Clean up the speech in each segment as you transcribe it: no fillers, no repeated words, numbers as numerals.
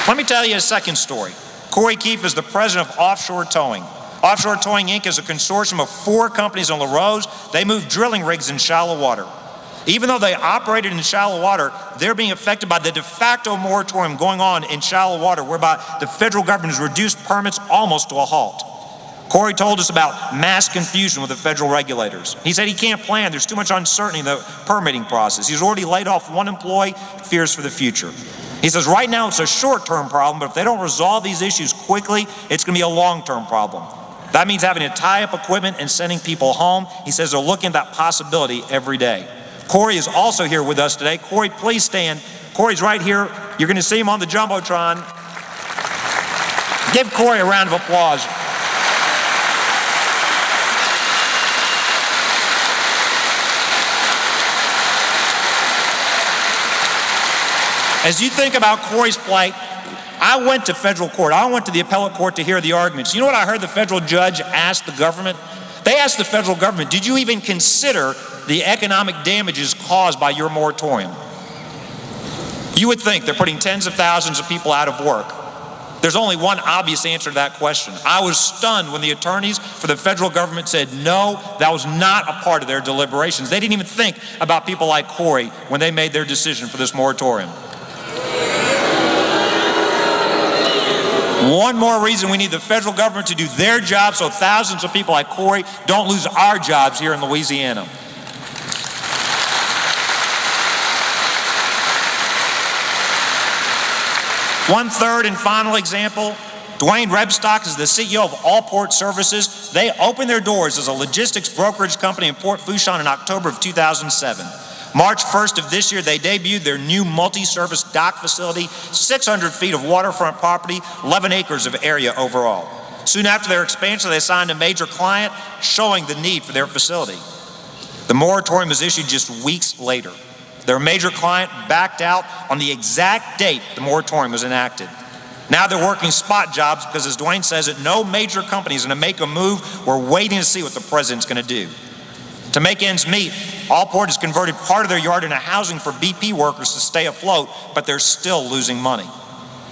Let me tell you a second story. Corey Keefe is the president of Offshore Towing. Offshore Towing, Inc. is a consortium of 4 companies on the roads. They move drilling rigs in shallow water. Even though they operated in shallow water, they're being affected by the de facto moratorium going on in shallow water, whereby the federal government has reduced permits almost to a halt. Corey told us about mass confusion with the federal regulators. He said he can't plan. There's too much uncertainty in the permitting process. He's already laid off 1 employee, fears for the future. He says right now it's a short-term problem, but if they don't resolve these issues quickly, it's going to be a long-term problem. That means having to tie up equipment and sending people home. He says they're looking at that possibility every day. Corey is also here with us today. Corey, please stand. Corey's right here. You're going to see him on the Jumbotron. Give Corey a round of applause. As you think about Corey's plight, I went to federal court. I went to the appellate court to hear the arguments. You know what I heard the federal judge ask the government? They asked the federal government, did you even consider the economic damages caused by your moratorium? You would think they're putting tens of thousands of people out of work. There's only one obvious answer to that question. I was stunned when the attorneys for the federal government said, no, that was not a part of their deliberations. They didn't even think about people like Corey when they made their decision for this moratorium. One more reason we need the federal government to do their job so thousands of people like Corey don't lose our jobs here in Louisiana. One third and final example, Dwayne Rebstock is the CEO of All Port Services. They opened their doors as a logistics brokerage company in Port Fourchon in October of 2007. March 1st of this year, they debuted their new multi-service dock facility, 600 feet of waterfront property, 11 acres of area overall. Soon after their expansion, they signed a major client showing the need for their facility. The moratorium was issued just weeks later. Their major client backed out on the exact date the moratorium was enacted. Now they're working spot jobs because, as Dwayne says it, no major company is going to make a move. We're waiting to see what the president's going to do. To make ends meet, Allport has converted part of their yard into housing for BP workers to stay afloat, but they're still losing money.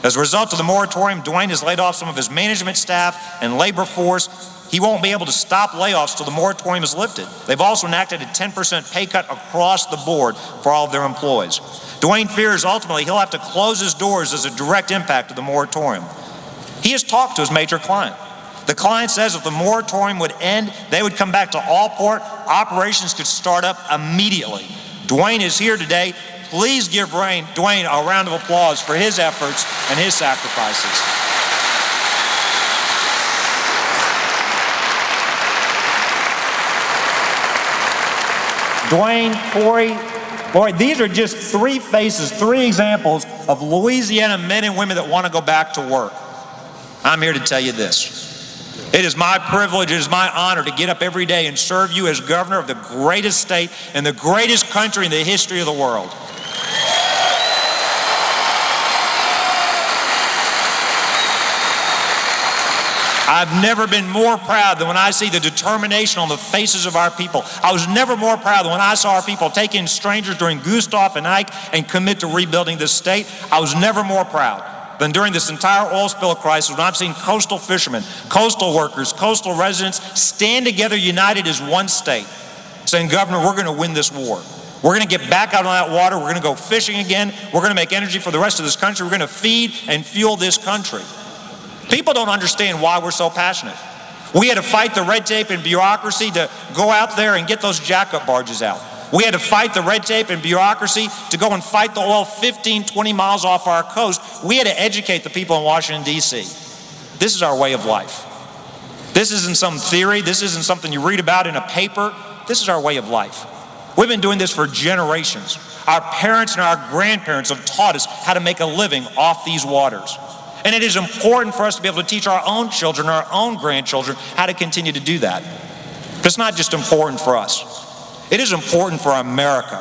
As a result of the moratorium, Dwayne has laid off some of his management staff and labor force. He won't be able to stop layoffs till the moratorium is lifted. They've also enacted a 10% pay cut across the board for all of their employees. Dwayne fears ultimately he'll have to close his doors as a direct impact of the moratorium. He has talked to his major client. The client says if the moratorium would end, they would come back to Allport. Operations could start up immediately. Dwayne is here today. Please give Dwayne a round of applause for his efforts and his sacrifices. Dwayne, Corey, these are just 3 faces, 3 examples of Louisiana men and women that want to go back to work. I'm here to tell you this. It is my privilege, it is my honor to get up every day and serve you as governor of the greatest state and the greatest country in the history of the world. I've never been more proud than when I see the determination on the faces of our people. I was never more proud than when I saw our people take in strangers during Gustav and Ike and commit to rebuilding this state. I was never more proud than during this entire oil spill crisis when I've seen coastal fishermen, coastal workers, coastal residents stand together united as one state, saying, Governor, we're going to win this war. We're going to get back out on that water. We're going to go fishing again. We're going to make energy for the rest of this country. We're going to feed and fuel this country. People don't understand why we're so passionate. We had to fight the red tape and bureaucracy to go out there and get those jackup barges out. We had to fight the red tape and bureaucracy to go and fight the oil 15, 20 miles off our coast. We had to educate the people in Washington, D.C. This is our way of life. This isn't some theory. This isn't something you read about in a paper. This is our way of life. We've been doing this for generations. Our parents and our grandparents have taught us how to make a living off these waters. And it is important for us to be able to teach our own children, our own grandchildren, how to continue to do that. But it's not just important for us. It is important for America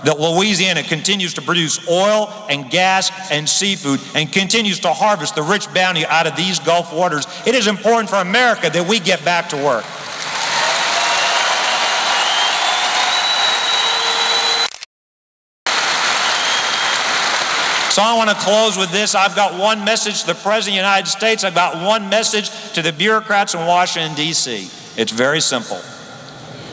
that Louisiana continues to produce oil and gas and seafood and continues to harvest the rich bounty out of these Gulf waters. It is important for America that we get back to work. So I want to close with this. I've got one message to the President of the United States. I've got one message to the bureaucrats in Washington, D.C. It's very simple.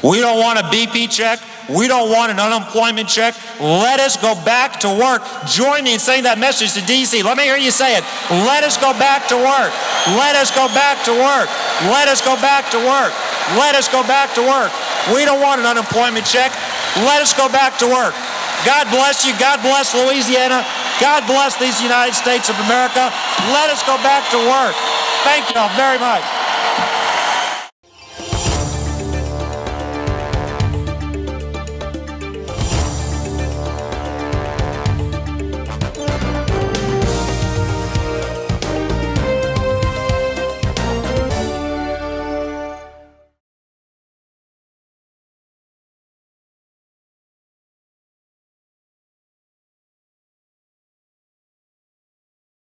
We don't want a BP check. We don't want an unemployment check. Let us go back to work. Join me in saying that message to D.C. Let me hear you say it. Let us go back to work. Let us go back to work. Let us go back to work. Let us go back to work. We don't want an unemployment check. Let us go back to work. God bless you. God bless Louisiana. God bless these United States of America. Let us go back to work. Thank you all very much.